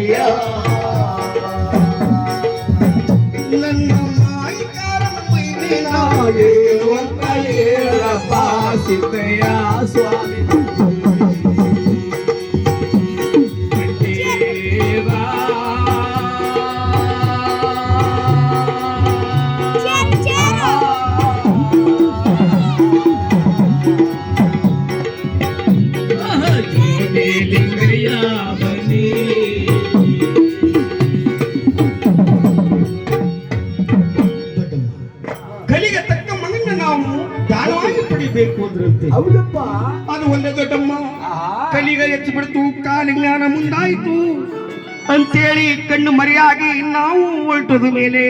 ಕೈಯ ನನ್ನ ಮಾಯಿಕಾರನ ಮೈದಿನ ಏನು ಅಂತ ಹೇಳಪ್ಪ ಸಿದ್ದಯ್ಯ ಸ್ವಾಮಿ ಕಲಿಗೆ ತಕ್ಕ ಮಗನ ನಾವು ದಾನವಾಗಿ ಪಡಿಬೇಕು ಅಂದ್ರಂತೆ. ಹೌದಪ್ಪ. ಅದು ಒಂದೇ ದೊಡ್ಡಮ್ಮ ಕಲಿಗೆ ಹೆಚ್ಚು ಬಿಡ್ತು, ಕಾಲ ಜ್ಞಾನ ಮುಂದಾಯಿತು ಅಂತೇಳಿ ಕಣ್ಣು ಮರೆಯಾಗಿ ನಾವು ಹೊರಟದ ಮೇಲೆ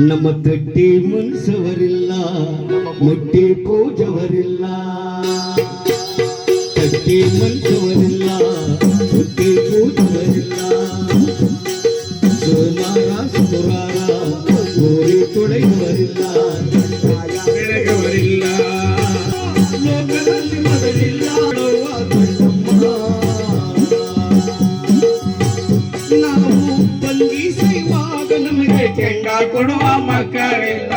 ನಮ್ಮ ತಟ್ಟಿ ಮನಸ್ಸವರಿಲ್ಲ, ಮುಟ್ಟಿ ಪೂಜವರಿಲ್ಲ. ತಟ್ಟಿ ಮನಸ್ಸವರಿಲ್ಲ, ಮುಟ್ಟಿ ಪೂಜವರಿಲ್ಲ. ಸೋನಾರ ಸುರಾರ ಗೋರಿ ತೊಳೆಯುವರಿಲ್ಲ, ಬೆಳಗವರಿಲ್ಲ. ಲೋಕದಲ್ಲಿ ಮೊದಲಿಲ್ಲ ನಾವು ತಂಗಿ ಸೇವಾಗ ನಮಗೆ ಕೆಂಡ ಕೊಡುವ ಮಕ್ಕಳಿಲ್ಲ.